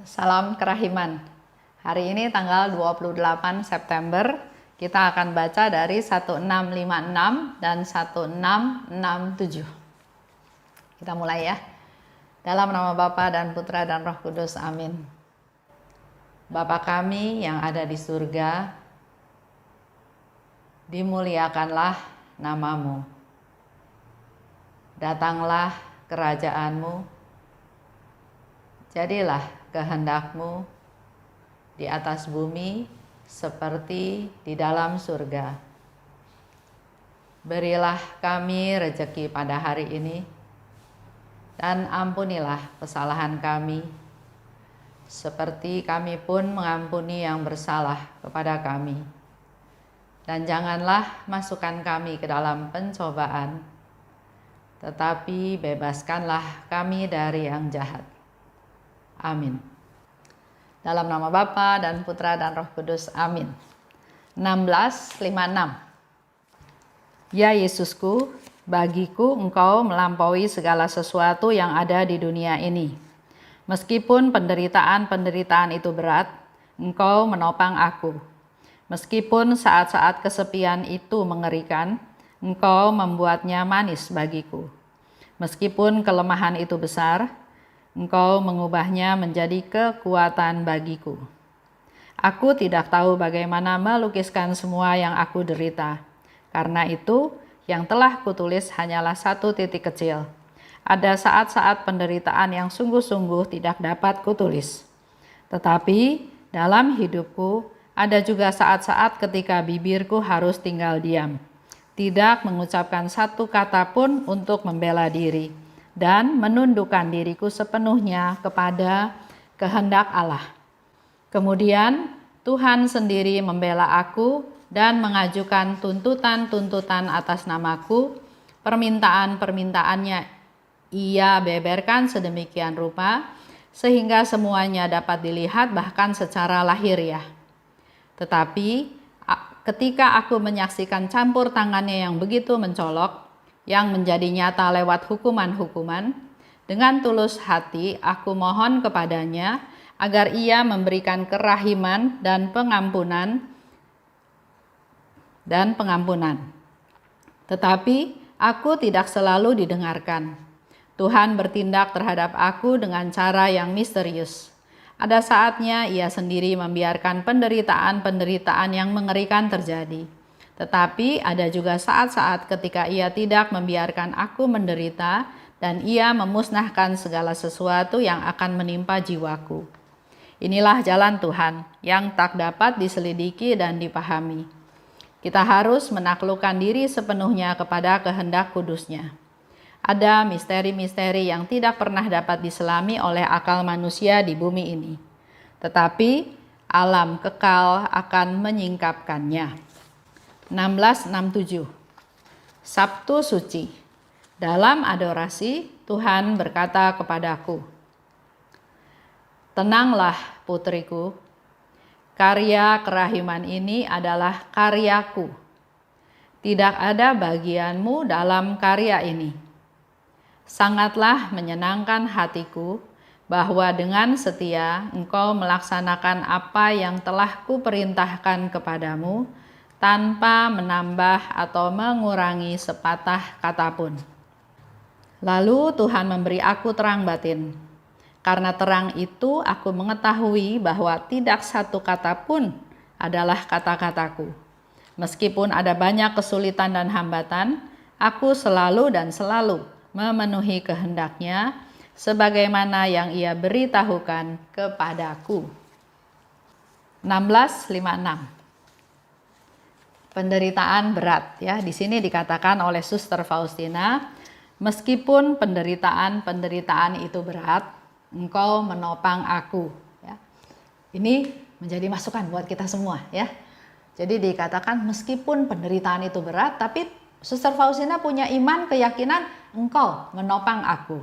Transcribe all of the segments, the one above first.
Salam kerahiman. Hari ini tanggal 28 September, kita akan baca dari 1656 dan 1667. Kita mulai ya. Dalam nama Bapa dan Putra dan Roh Kudus, amin. Bapa kami yang ada di surga, dimuliakanlah namamu. Datanglah kerajaanmu, jadilah kehendakmu di atas bumi seperti di dalam surga. Berilah kami rejeki pada hari ini, dan ampunilah kesalahan kami, seperti kami pun mengampuni yang bersalah kepada kami. Dan janganlah masukkan kami ke dalam pencobaan, tetapi bebaskanlah kami dari yang jahat. Amin. Dalam nama Bapa dan Putra dan Roh Kudus, amin. 1656. Ya Yesusku, bagiku Engkau melampaui segala sesuatu yang ada di dunia ini. Meskipun penderitaan-penderitaan itu berat, Engkau menopang aku. Meskipun saat-saat kesepian itu mengerikan, Engkau membuatnya manis bagiku. Meskipun kelemahan itu besar, Engkau mengubahnya menjadi kekuatan bagiku. Aku tidak tahu bagaimana melukiskan semua yang aku derita. Karena itu, yang telah kutulis hanyalah satu titik kecil. Ada saat-saat penderitaan yang sungguh-sungguh tidak dapat kutulis. Tetapi dalam hidupku ada juga saat-saat ketika bibirku harus tinggal diam, tidak mengucapkan satu kata pun untuk membela diri, dan menundukkan diriku sepenuhnya kepada kehendak Allah. Kemudian Tuhan sendiri membela aku dan mengajukan tuntutan-tuntutan atas namaku. Permintaan-permintaannya Ia beberkan sedemikian rupa, sehingga semuanya dapat dilihat bahkan secara lahiriah. Tetapi ketika aku menyaksikan campur tangannya yang begitu mencolok, yang menjadi nyata lewat hukuman-hukuman, dengan tulus hati aku mohon kepadanya agar Ia memberikan kerahiman dan pengampunan. Tetapi aku tidak selalu didengarkan. Tuhan bertindak terhadap aku dengan cara yang misterius. Ada saatnya Ia sendiri membiarkan penderitaan-penderitaan yang mengerikan terjadi. Tetapi ada juga saat-saat ketika Ia tidak membiarkan aku menderita, dan Ia memusnahkan segala sesuatu yang akan menimpa jiwaku. Inilah jalan Tuhan yang tak dapat diselidiki dan dipahami. Kita harus menaklukkan diri sepenuhnya kepada kehendak kudusnya. Ada misteri-misteri yang tidak pernah dapat diselami oleh akal manusia di bumi ini. Tetapi alam kekal akan menyingkapkannya. 1667. Sabtu Suci. Dalam adorasi, Tuhan berkata kepadaku, "Tenanglah putriku, karya kerahiman ini adalah karyaku. Tidak ada bagianmu dalam karya ini. Sangatlah menyenangkan hatiku bahwa dengan setia engkau melaksanakan apa yang telah kuperintahkan kepadamu, tanpa menambah atau mengurangi sepatah kata pun." Lalu Tuhan memberi aku terang batin. Karena terang itu aku mengetahui bahwa tidak satu kata pun adalah kata-kataku. Meskipun ada banyak kesulitan dan hambatan, aku selalu memenuhi kehendaknya, sebagaimana yang Ia beritahukan kepadaku. 1656. Penderitaan berat, ya. Di sini dikatakan oleh Suster Faustina, meskipun penderitaan itu berat, Engkau menopang aku. Ya. Ini menjadi masukan buat kita semua, ya. Jadi dikatakan meskipun penderitaan itu berat, tapi Suster Faustina punya iman, keyakinan Engkau menopang aku.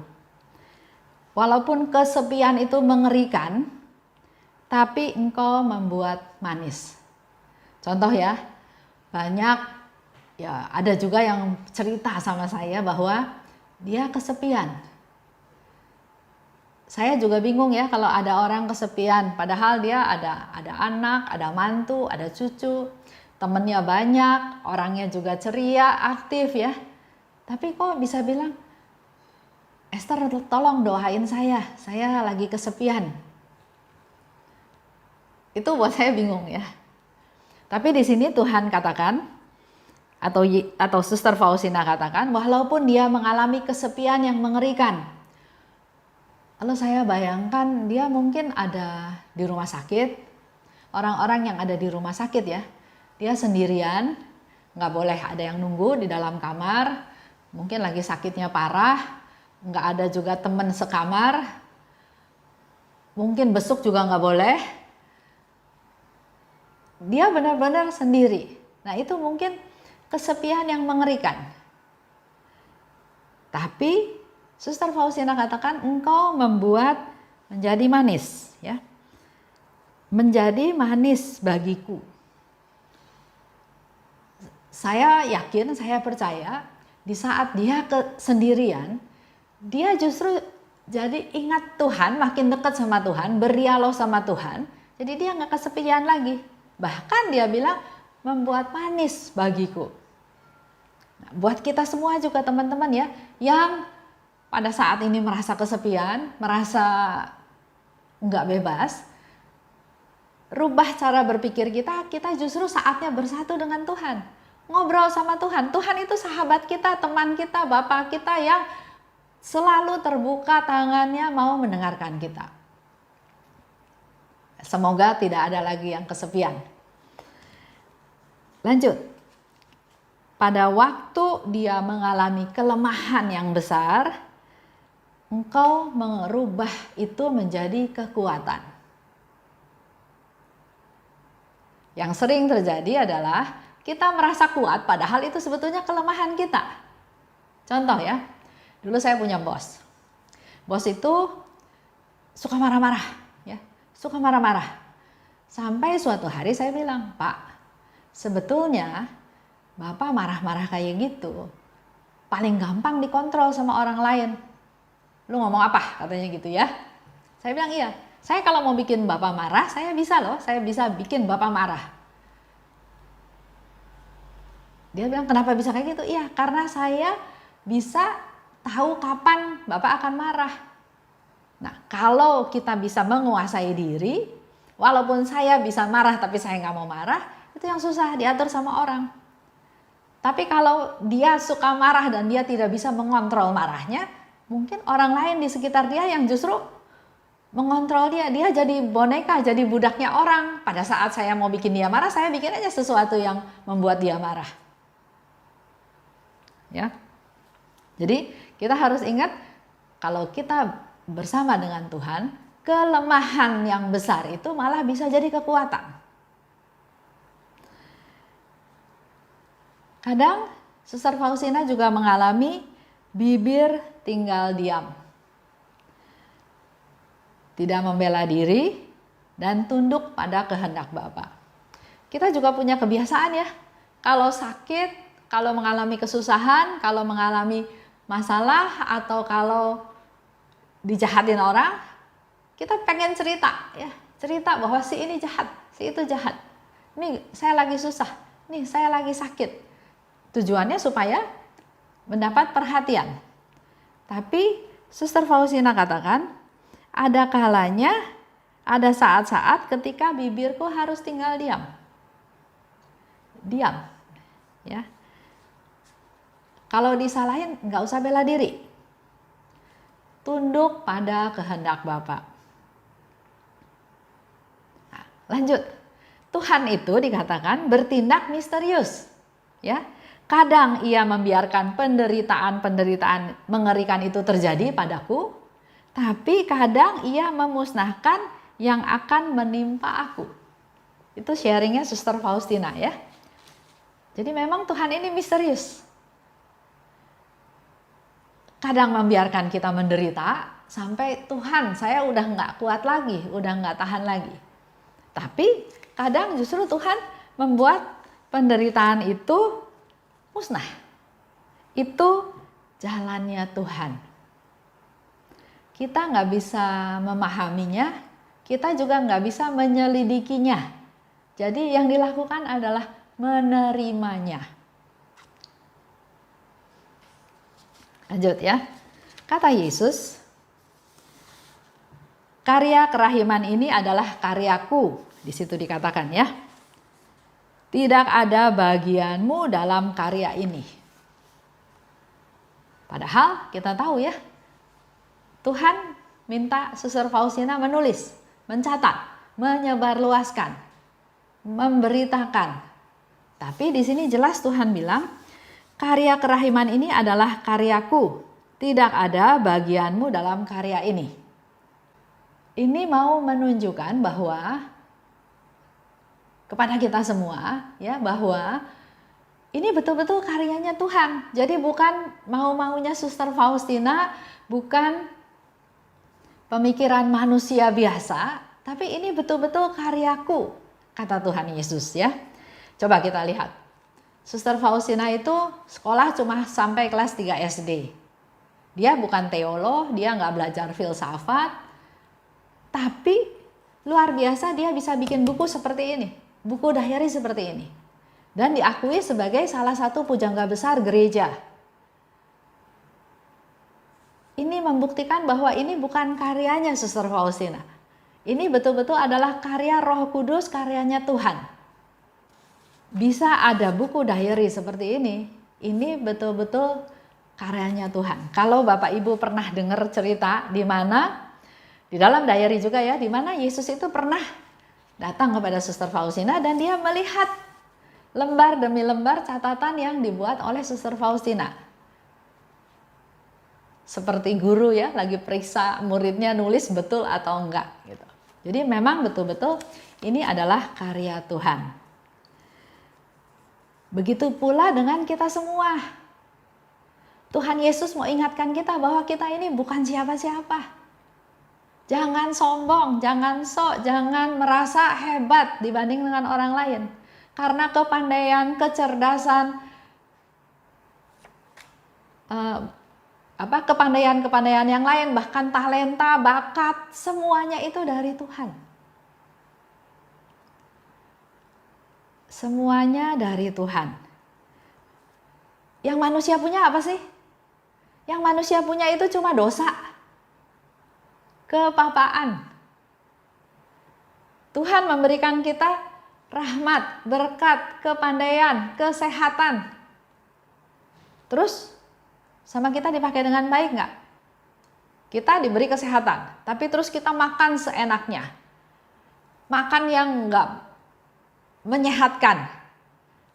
Walaupun kesepian itu mengerikan, tapi Engkau membuat manis. Contoh ya, banyak ya, ada juga yang cerita sama saya bahwa dia kesepian. Saya juga bingung ya kalau ada orang kesepian, padahal dia ada anak, ada mantu, ada cucu, temennya banyak, orangnya juga ceria, aktif ya. Tapi kok bisa bilang, Esther tolong doain saya lagi kesepian. Itu buat saya bingung ya. Tapi di sini Tuhan katakan, atau Suster Faustina katakan, walaupun dia mengalami kesepian yang mengerikan. Lalu saya bayangkan dia mungkin ada di rumah sakit, orang-orang yang ada di rumah sakit ya, dia sendirian, nggak boleh ada yang nunggu di dalam kamar, mungkin lagi sakitnya parah, nggak ada juga teman sekamar, mungkin besuk juga nggak boleh, dia benar-benar sendiri. Nah itu mungkin kesepian yang mengerikan. Tapi Suster Faustina katakan, engkau membuat menjadi manis, ya, menjadi manis bagiku. Saya yakin, saya percaya, di saat dia kesendirian, dia justru jadi ingat Tuhan, makin dekat sama Tuhan, berdialog sama Tuhan, jadi dia nggak kesepian lagi. Bahkan dia bilang, membuat manis bagiku. Nah, buat kita semua juga teman-teman ya, yang pada saat ini merasa kesepian, merasa nggak bebas, rubah cara berpikir kita justru saatnya bersatu dengan Tuhan. Ngobrol sama Tuhan. Tuhan itu sahabat kita, teman kita, Bapak kita yang selalu terbuka tangannya mau mendengarkan kita. Semoga tidak ada lagi yang kesepian. Lanjut. Pada waktu dia mengalami kelemahan yang besar, engkau merubah itu menjadi kekuatan. Yang sering terjadi adalah kita merasa kuat padahal itu sebetulnya kelemahan kita. Contoh ya, dulu saya punya bos. Bos itu suka marah-marah, ya, suka marah-marah. Sampai suatu hari saya bilang, Pak, sebetulnya Bapak marah-marah kayak gitu paling gampang dikontrol sama orang lain. Lu ngomong apa? Katanya gitu ya. Saya bilang iya. Saya kalau mau bikin Bapak marah, saya bisa loh. Saya bisa bikin Bapak marah. Dia bilang kenapa bisa kayak gitu? Iya, karena saya bisa tahu kapan Bapak akan marah. Nah, kalau kita bisa menguasai diri, walaupun saya bisa marah tapi saya nggak mau marah, itu yang susah diatur sama orang. Tapi kalau dia suka marah dan dia tidak bisa mengontrol marahnya, mungkin orang lain di sekitar dia yang justru mengontrol dia. Dia jadi boneka, jadi budaknya orang. Pada saat saya mau bikin dia marah, saya bikin aja sesuatu yang membuat dia marah. Ya. Jadi kita harus ingat, kalau kita bersama dengan Tuhan, kelemahan yang besar itu malah bisa jadi kekuatan. Kadang Suster Faustina juga mengalami bibir tinggal diam, tidak membela diri, dan tunduk pada kehendak Bapa. Kita juga punya kebiasaan ya, kalau sakit, kalau mengalami kesusahan, kalau mengalami masalah, atau kalau dijahatin orang, kita pengen cerita ya, cerita bahwa si ini jahat, si itu jahat. Nih saya lagi susah, nih saya lagi sakit. Tujuannya supaya mendapat perhatian. Tapi Suster Faustina katakan, ada kalanya, ada saat-saat ketika bibirku harus tinggal diam. Diam. Ya. Kalau disalahin nggak usah bela diri. Tunduk pada kehendak Bapa. Nah, lanjut. Tuhan itu dikatakan bertindak misterius. Ya. Kadang ia membiarkan penderitaan mengerikan itu terjadi padaku, tapi kadang ia memusnahkan yang akan menimpa aku. Itu sharingnya Suster Faustina ya. Jadi memang Tuhan ini misterius. Kadang membiarkan kita menderita, sampai Tuhan saya udah nggak kuat lagi, udah nggak tahan lagi. Tapi kadang justru Tuhan membuat penderitaan itu musnah. Itu jalannya Tuhan. kita nggak bisa memahaminya, kita juga nggak bisa menyelidikinya. Jadi yang dilakukan adalah menerimanya. Lanjut ya. Kata Yesus, karya kerahiman ini adalah karyaku. Di situ dikatakan ya. Tidak ada bagianmu dalam karya ini. Padahal kita tahu ya, Tuhan minta Suster Faustina menulis, mencatat, menyebarluaskan, memberitakan. Tapi di sini jelas Tuhan bilang, karya kerahiman ini adalah karyaku. Tidak ada bagianmu dalam karya ini. Ini mau menunjukkan bahwa kepada kita semua ya, bahwa ini betul-betul karyanya Tuhan. Jadi bukan mau-maunya Suster Faustina, bukan pemikiran manusia biasa, tapi ini betul-betul karyaku, kata Tuhan Yesus ya. Coba kita lihat. Suster Faustina itu sekolah cuma sampai kelas 3 SD. Dia bukan teolog, dia nggak belajar filsafat, tapi luar biasa dia bisa bikin buku seperti ini, buku diary seperti ini. Dan diakui sebagai salah satu pujangga besar gereja. Ini membuktikan bahwa ini bukan karyanya Suster Faustina. Ini betul-betul adalah karya Roh Kudus, karyanya Tuhan. Bisa ada buku diary seperti ini betul-betul karyanya Tuhan. Kalau Bapak Ibu pernah dengar cerita di mana, di dalam diary juga ya, di mana Yesus itu pernah datang kepada Suster Faustina dan dia melihat lembar demi lembar catatan yang dibuat oleh Suster Faustina. Seperti guru ya, lagi periksa muridnya nulis betul atau enggak gitu. Jadi memang betul-betul ini adalah karya Tuhan. Begitu pula dengan kita semua. Tuhan Yesus mau ingatkan kita bahwa kita ini bukan siapa-siapa. Jangan sombong, jangan sok, jangan merasa hebat dibanding dengan orang lain. Karena kepandaian, kecerdasan, kepandaian yang lain, bahkan talenta, bakat, semuanya itu dari Tuhan. Semuanya dari Tuhan. Yang manusia punya apa sih? Yang manusia punya itu cuma dosa, kepapaan. Tuhan memberikan kita rahmat, berkat, kepandaian, kesehatan. Terus sama kita dipakai dengan baik nggak? Kita diberi kesehatan, tapi terus kita makan seenaknya. Makan yang nggak menyehatkan.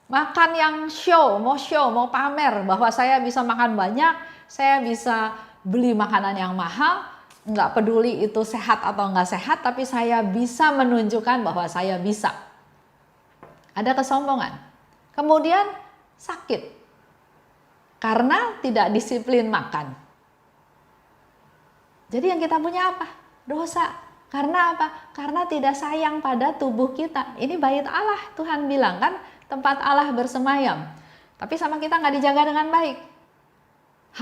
Makan yang show, mau pamer bahwa saya bisa makan banyak, saya bisa beli makanan yang mahal, nggak peduli itu sehat atau nggak sehat, tapi saya bisa menunjukkan bahwa saya bisa. Ada kesombongan. Kemudian sakit karena tidak disiplin makan. Jadi yang kita punya apa? Dosa. Karena apa? Karena tidak sayang pada tubuh kita. Ini bait Allah, Tuhan bilang kan, tempat Allah bersemayam. Tapi sama kita nggak dijaga dengan baik.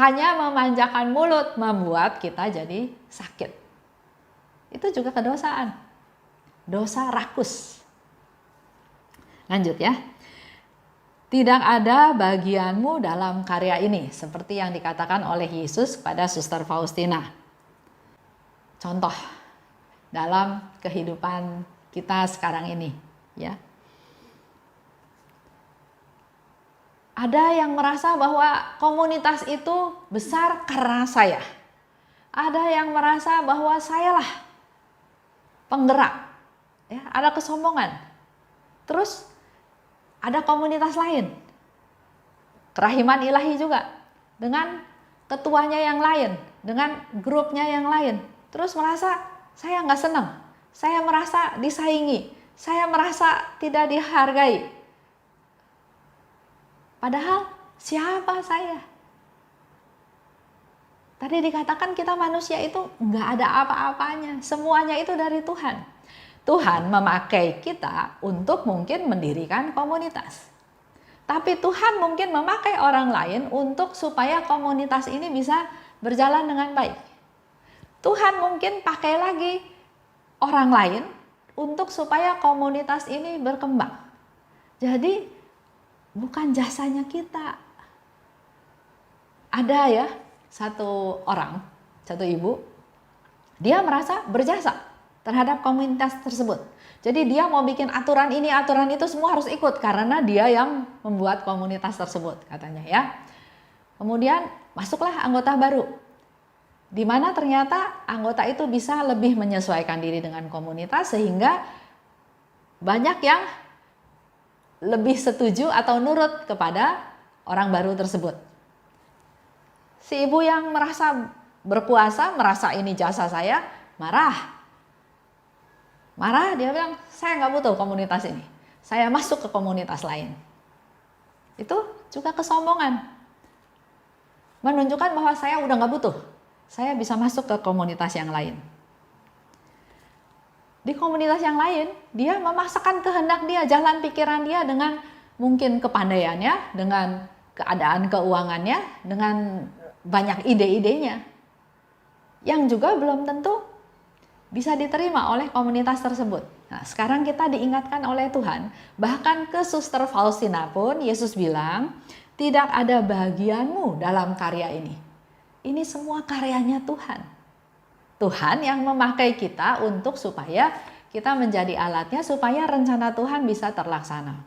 Hanya memanjakan mulut membuat kita jadi sakit. Itu juga kedosaan. Dosa rakus. Lanjut ya. Tidak ada bagianmu dalam karya ini, seperti yang dikatakan oleh Yesus pada Suster Faustina. Contoh dalam kehidupan kita sekarang ini, ya. Ada yang merasa bahwa komunitas itu besar karena saya. Ada yang merasa bahwa sayalah penggerak, ya, ada kesombongan. Terus ada komunitas lain, kerahiman ilahi juga, dengan ketuanya yang lain, dengan grupnya yang lain. Terus merasa saya nggak senang, saya merasa disaingi, saya merasa tidak dihargai. Padahal siapa saya? Tadi dikatakan kita manusia itu nggak ada apa-apanya, semuanya itu dari Tuhan. Tuhan memakai kita untuk mungkin mendirikan komunitas. Tapi Tuhan mungkin memakai orang lain untuk supaya komunitas ini bisa berjalan dengan baik. Tuhan mungkin pakai lagi orang lain untuk supaya komunitas ini berkembang. Jadi bukan jasanya kita. Ada ya satu orang, satu ibu, dia merasa berjasa terhadap komunitas tersebut. Jadi dia mau bikin aturan ini, aturan itu, semua harus ikut karena dia yang membuat komunitas tersebut katanya ya. Kemudian masuklah anggota baru, di mana ternyata anggota itu bisa lebih menyesuaikan diri dengan komunitas sehingga banyak yang lebih setuju atau nurut kepada orang baru tersebut. Si ibu yang merasa berkuasa, merasa ini jasa saya, marah. Marah, dia bilang, saya nggak butuh komunitas ini. Saya masuk ke komunitas lain. Itu juga kesombongan. Menunjukkan bahwa saya udah nggak butuh. Saya bisa masuk ke komunitas yang lain. Di komunitas yang lain, dia memaksakan kehendak dia, jalan pikiran dia dengan mungkin kepandaiannya, dengan keadaan keuangannya, dengan banyak ide-idenya. Yang juga belum tentu bisa diterima oleh komunitas tersebut. Nah, sekarang kita diingatkan oleh Tuhan, bahkan ke Suster Faustina pun Yesus bilang, tidak ada bagianmu dalam karya ini. Ini semua karyanya Tuhan. Tuhan yang memakai kita untuk supaya kita menjadi alatnya, supaya rencana Tuhan bisa terlaksana.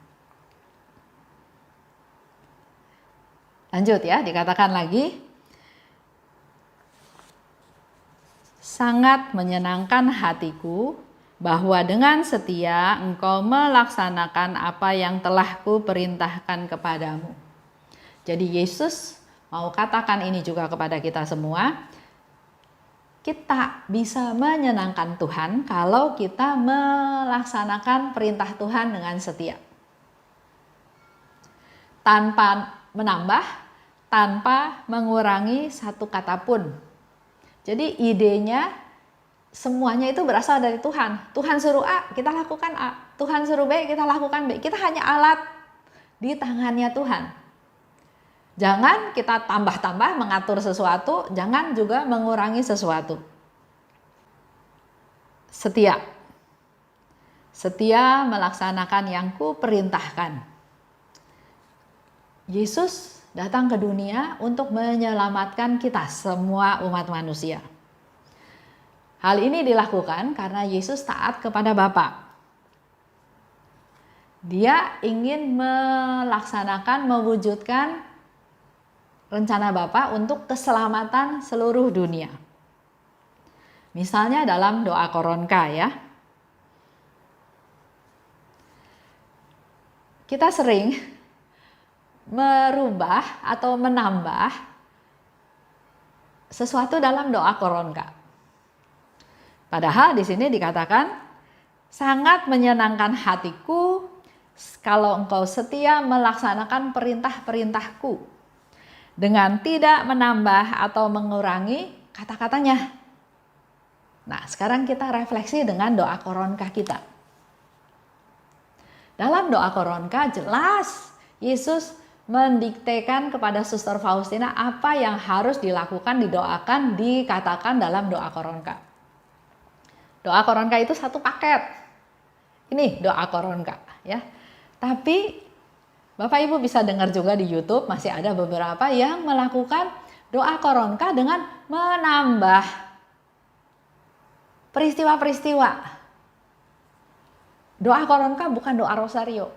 Lanjut ya, dikatakan lagi, sangat menyenangkan hatiku bahwa dengan setia engkau melaksanakan apa yang telah kuperintahkan kepadamu. Jadi Yesus mau katakan ini juga kepada kita semua. Kita bisa menyenangkan Tuhan kalau kita melaksanakan perintah Tuhan dengan setia. Tanpa menambah, tanpa mengurangi satu kata pun. Jadi idenya semuanya itu berasal dari Tuhan. Tuhan suruh A, kita lakukan A. Tuhan suruh B, kita lakukan B. Kita hanya alat di tangannya Tuhan. Jangan kita tambah-tambah mengatur sesuatu, jangan juga mengurangi sesuatu. Setia. Setia melaksanakan yang kuperintahkan. Yesus datang ke dunia untuk menyelamatkan kita, semua umat manusia. Hal ini dilakukan karena Yesus taat kepada Bapa. Dia ingin melaksanakan, mewujudkan rencana Bapa untuk keselamatan seluruh dunia. Misalnya dalam doa Koronka ya. Kita sering merubah atau menambah sesuatu dalam doa Koronka. Padahal di sini dikatakan sangat menyenangkan hatiku kalau engkau setia melaksanakan perintah-perintahku dengan tidak menambah atau mengurangi kata-katanya. Nah, sekarang kita refleksi dengan doa Koronka kita. Dalam doa Koronka jelas Yesus mendiktekan kepada Suster Faustina apa yang harus dilakukan, didoakan, dikatakan dalam doa Koronka. Doa Koronka itu satu paket. Ini doa Koronka ya. Tapi Bapak Ibu bisa dengar juga di YouTube, masih ada beberapa yang melakukan doa Koronka dengan menambah peristiwa-peristiwa. Doa Koronka bukan doa rosario.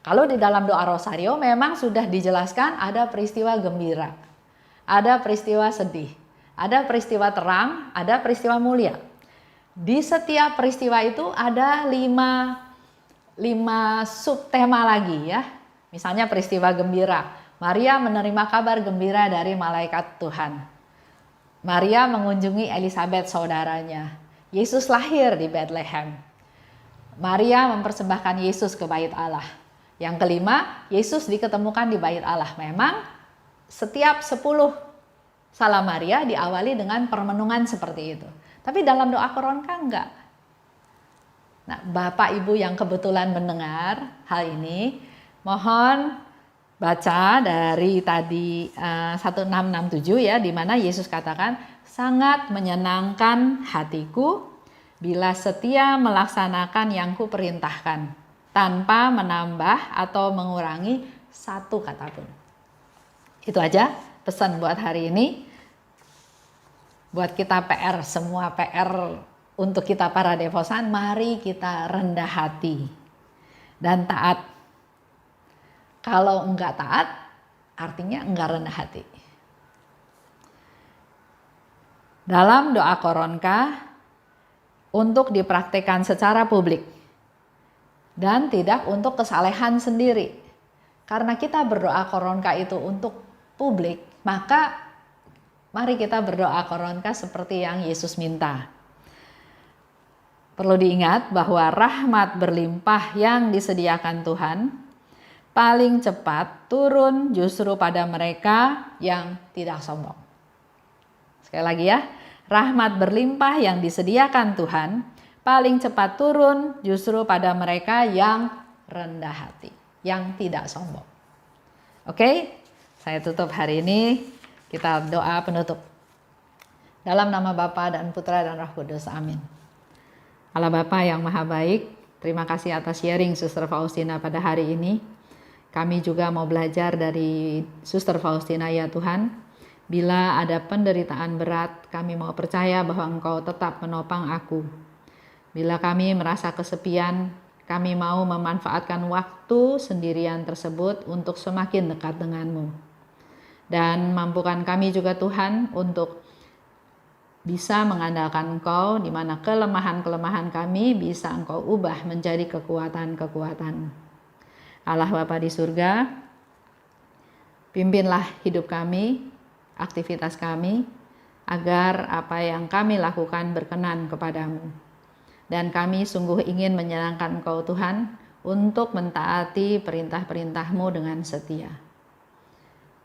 Kalau di dalam doa rosario memang sudah dijelaskan ada peristiwa gembira, ada peristiwa sedih, ada peristiwa terang, ada peristiwa mulia. Di setiap peristiwa itu ada lima subtema lagi ya. Misalnya peristiwa gembira, Maria menerima kabar gembira dari malaikat Tuhan. Maria mengunjungi Elizabeth saudaranya. Yesus lahir di Bethlehem. Maria mempersembahkan Yesus ke bait Allah. Yang kelima, Yesus diketemukan di bait Allah. Memang setiap 10 Salam Maria diawali dengan permenungan seperti itu. Tapi dalam doa Koronka enggak. Nah, Bapak Ibu yang kebetulan mendengar hal ini, mohon baca dari tadi 1667 ya, di mana Yesus katakan, sangat menyenangkan hatiku bila setia melaksanakan yang kuperintahkan, tanpa menambah atau mengurangi satu kata pun. Itu aja pesan buat hari ini. Buat kita PR, semua PR untuk kita para devosan, mari kita rendah hati dan taat. Kalau enggak taat, artinya enggak rendah hati. Dalam doa Koronka, untuk dipraktikkan secara publik dan tidak untuk kesalehan sendiri. Karena kita berdoa Koronka itu untuk publik, maka mari kita berdoa Koronka seperti yang Yesus minta. Perlu diingat bahwa rahmat berlimpah yang disediakan Tuhan paling cepat turun justru pada mereka yang tidak sombong. Sekali lagi ya, rahmat berlimpah yang disediakan Tuhan paling cepat turun justru pada mereka yang rendah hati, yang tidak sombong. Oke, saya tutup hari ini, kita doa penutup. Dalam nama Bapa dan Putra dan Roh Kudus, amin. Allah Bapa yang Maha Baik, terima kasih atas sharing Suster Faustina pada hari ini. Kami juga mau belajar dari Suster Faustina ya Tuhan. Bila ada penderitaan berat, kami mau percaya bahwa Engkau tetap menopang aku. Bila kami merasa kesepian, kami mau memanfaatkan waktu sendirian tersebut untuk semakin dekat denganmu. Dan mampukan kami juga Tuhan untuk bisa mengandalkan Engkau, di mana kelemahan-kelemahan kami bisa Engkau ubah menjadi kekuatan-kekuatan. Allah Bapa di surga, pimpinlah hidup kami, aktivitas kami, agar apa yang kami lakukan berkenan kepadamu. Dan kami sungguh ingin menyenangkan Engkau Tuhan untuk mentaati perintah-perintah-Mu dengan setia.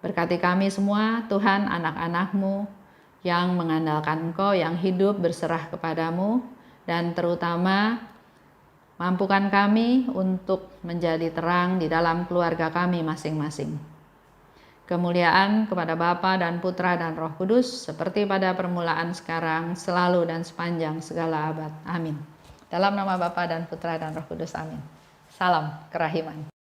Berkati kami semua Tuhan, anak-anak-Mu yang mengandalkan Engkau, yang hidup berserah kepadamu, dan terutama mampukan kami untuk menjadi terang di dalam keluarga kami masing-masing. Kemuliaan kepada Bapa dan Putra dan Roh Kudus, seperti pada permulaan, sekarang, selalu, dan sepanjang segala abad. Amin. Dalam nama Bapa dan Putra dan Roh Kudus, amin. Salam kerahiman.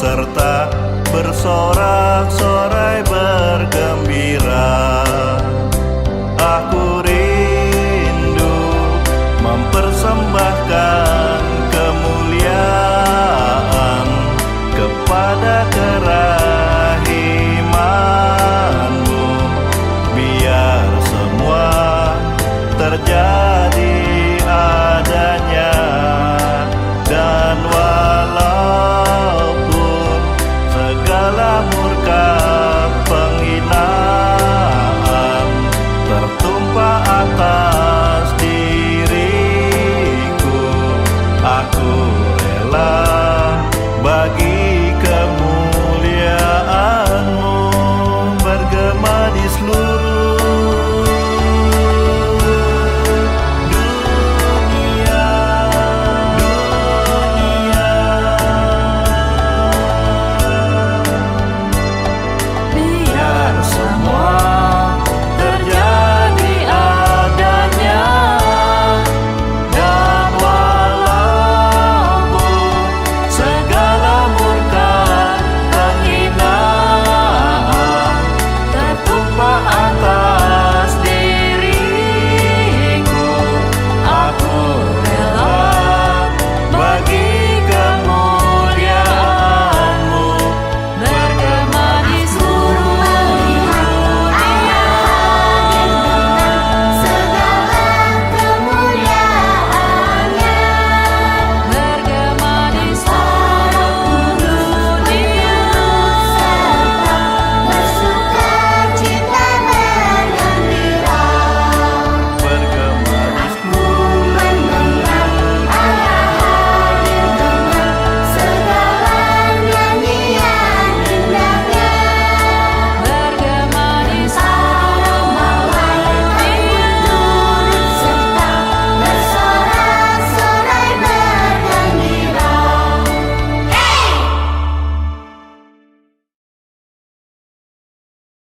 serta bersorak-sorai bergembira. Aku rindu mempersembahkan kemuliaan kepada kerahiman-Mu, biar semua terjadi